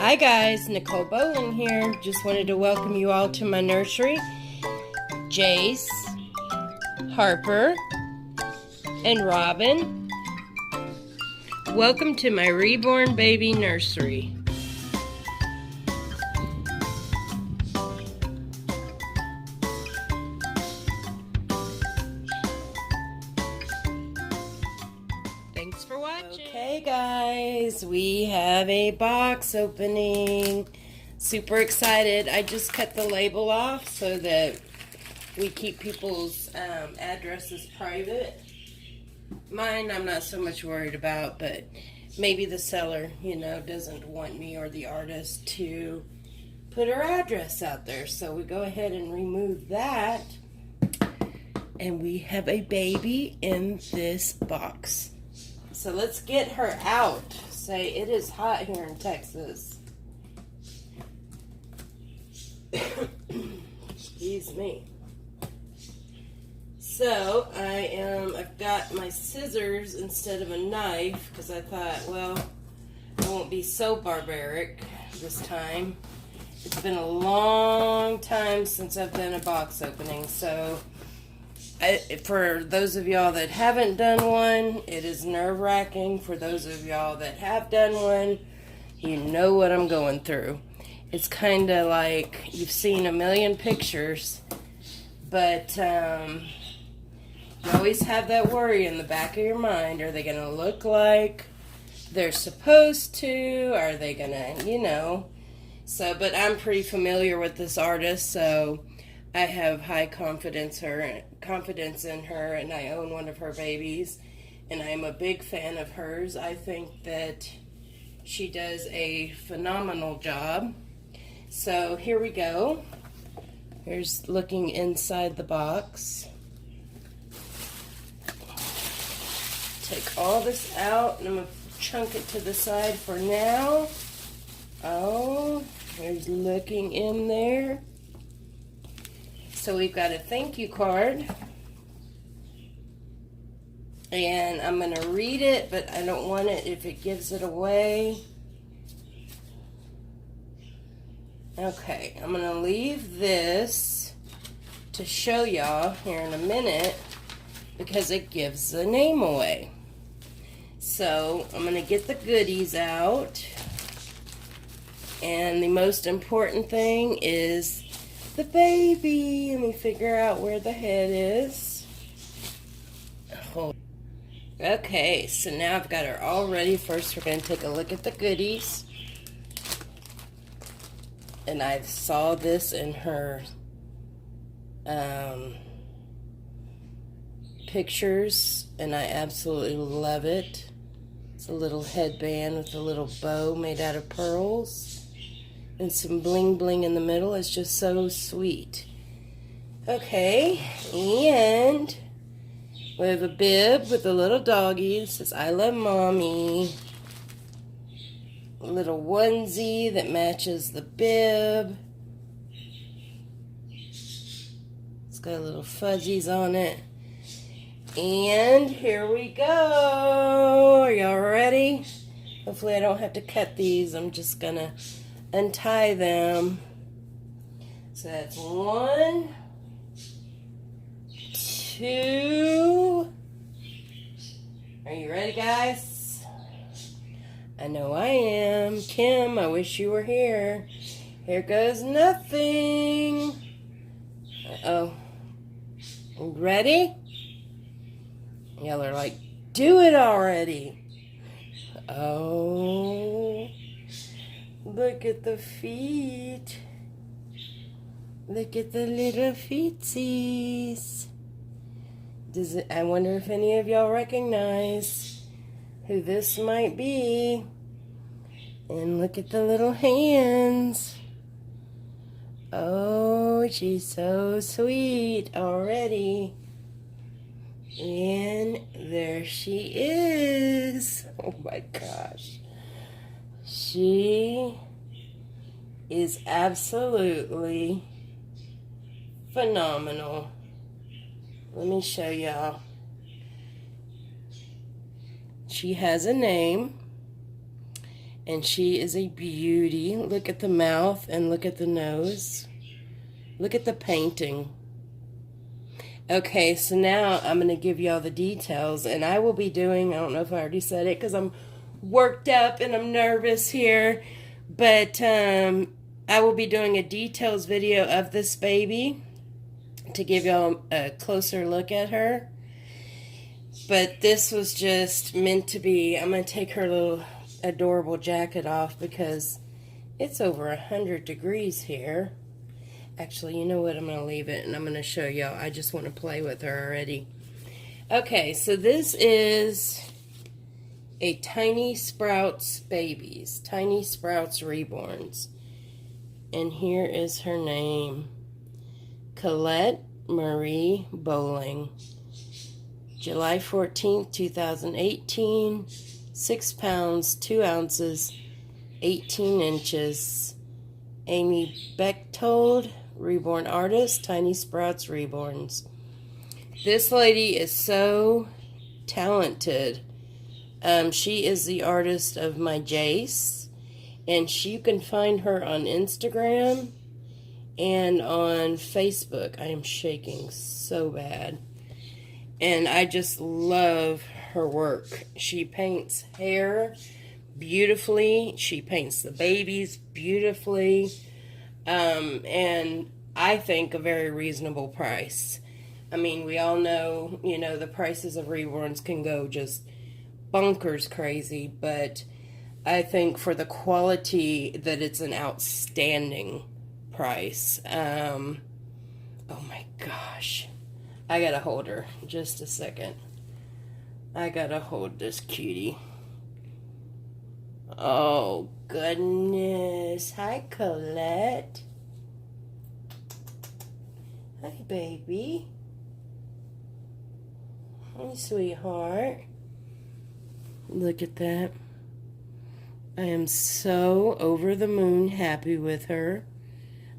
Hi guys, Nicole Bowling here. Just wanted to welcome you all to my nursery. Jace, Harper, and Robin. Welcome to my Reborn baby nursery. Thanks for watching. Okay guys, we have a box opening. Super excited. I just cut the label off so that we keep people's addresses private. Mine I'm not so much worried about, but maybe the seller, doesn't want me or the artist to put her address out there. So we go ahead and remove that. And we have a baby in this box. So let's get her out. Say, it is hot here in Texas. Excuse me. So I've got my scissors instead of a knife because I thought, well, I won't be so barbaric this time. It's been a long time since I've done a box opening, so for those of y'all that haven't done one, it is nerve-wracking. For those of y'all that have done one, you know what I'm going through. It's kind of like you've seen a million pictures, but you always have that worry in the back of your mind. Are they going to look like they're supposed to? Are they going to, So, but I'm pretty familiar with this artist, so I have high confidence in her, and I own one of her babies, and I'm a big fan of hers. I think that she does a phenomenal job. So here we go. Here's looking inside the box. Take all this out, and I'm going to chunk it to the side for now. Oh, here's looking in there. So we've got a thank you card. And I'm going to read it, but I don't want it if it gives it away. Okay, I'm going to leave this to show y'all here in a minute because it gives the name away. So I'm going to get the goodies out. And the most important thing is the baby. Let me figure out where the head is. Okay, so now I've got her all ready. First, we're going to take a look at the goodies. And I saw this in her pictures, and I absolutely love it. It's a little headband with a little bow made out of pearls. And some bling bling in the middle. Is just so sweet. Okay, and we have a bib with a little doggy. It says, I love mommy. A little onesie that matches the bib. It's got little fuzzies on it. And here we go. Are y'all ready? Hopefully I don't have to cut these. I'm just gonna untie them. So that's 1, 2. Are you ready, guys? I know I am. Kim, I wish you were here. Here goes nothing. Uh-oh. Ready? Y'all are like, do it already. Oh. Look at the feet. Look at the little feetsies. I wonder if any of y'all recognize who this might be. And look at the little hands. Oh, she's so sweet already. And there she is. Oh my gosh. She is absolutely phenomenal. Let me show y'all. She has a name, And she is a beauty. Look at the mouth and look at the nose. Look at the painting. Okay, so now I'm going to give y'all the details. And I will be doing, I don't know if I already said it because I'm worked up and I'm nervous here. But I will be doing a details video of this baby to give y'all a closer look at her. But this was just meant to be. I'm going to take her little adorable jacket off because it's over 100 degrees here. Actually, you know what? I'm going to leave it and I'm going to show y'all. I just want to play with her already. Okay, so this is a Tiny Sprouts Babies. Tiny Sprouts Reborns. And here is her name. Colette Marie Bowling. July 14th, 2018. 6 pounds, 2 ounces, 18 inches. Amy Bechtold, Reborn artist, Tiny Sprouts Reborns. This lady is so talented. She is the artist of my Jace, and you can find her on Instagram and on Facebook. I am shaking so bad. And I just love her work. She paints hair beautifully. She paints the babies beautifully. And I think a very reasonable price. I mean, we all know, you know, the prices of reborns can go just bonkers crazy, but I think for the quality that it's an outstanding price. Oh my gosh. I gotta hold her just a second. I gotta hold this cutie. Oh, goodness. Hi, Colette. Hi, baby. Hi, sweetheart. Look at that. I am so over the moon happy with her.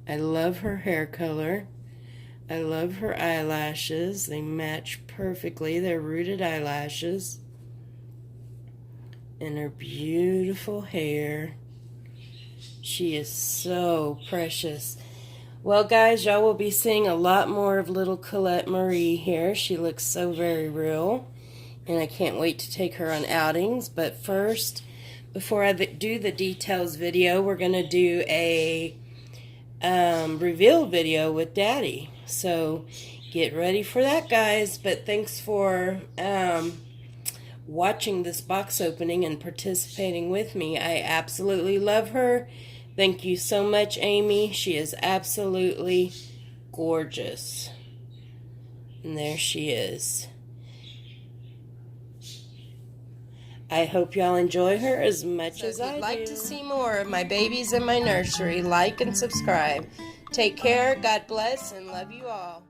I love her hair color. I love her eyelashes. They match perfectly. They're rooted eyelashes. And her beautiful hair. She is so precious. Well, guys, y'all will be seeing a lot more of little Colette Marie here. She looks so very real. And I can't wait to take her on outings. But first, before I do the details video, we're going to do a reveal video with Daddy. So get ready for that, guys. But thanks for watching this box opening and participating with me. I absolutely love her. Thank you so much, Amy. She is absolutely gorgeous. And there she is. I hope y'all enjoy her as much as I do. If you'd like to see more of my babies in my nursery, like and subscribe. Take care, God bless, and love you all.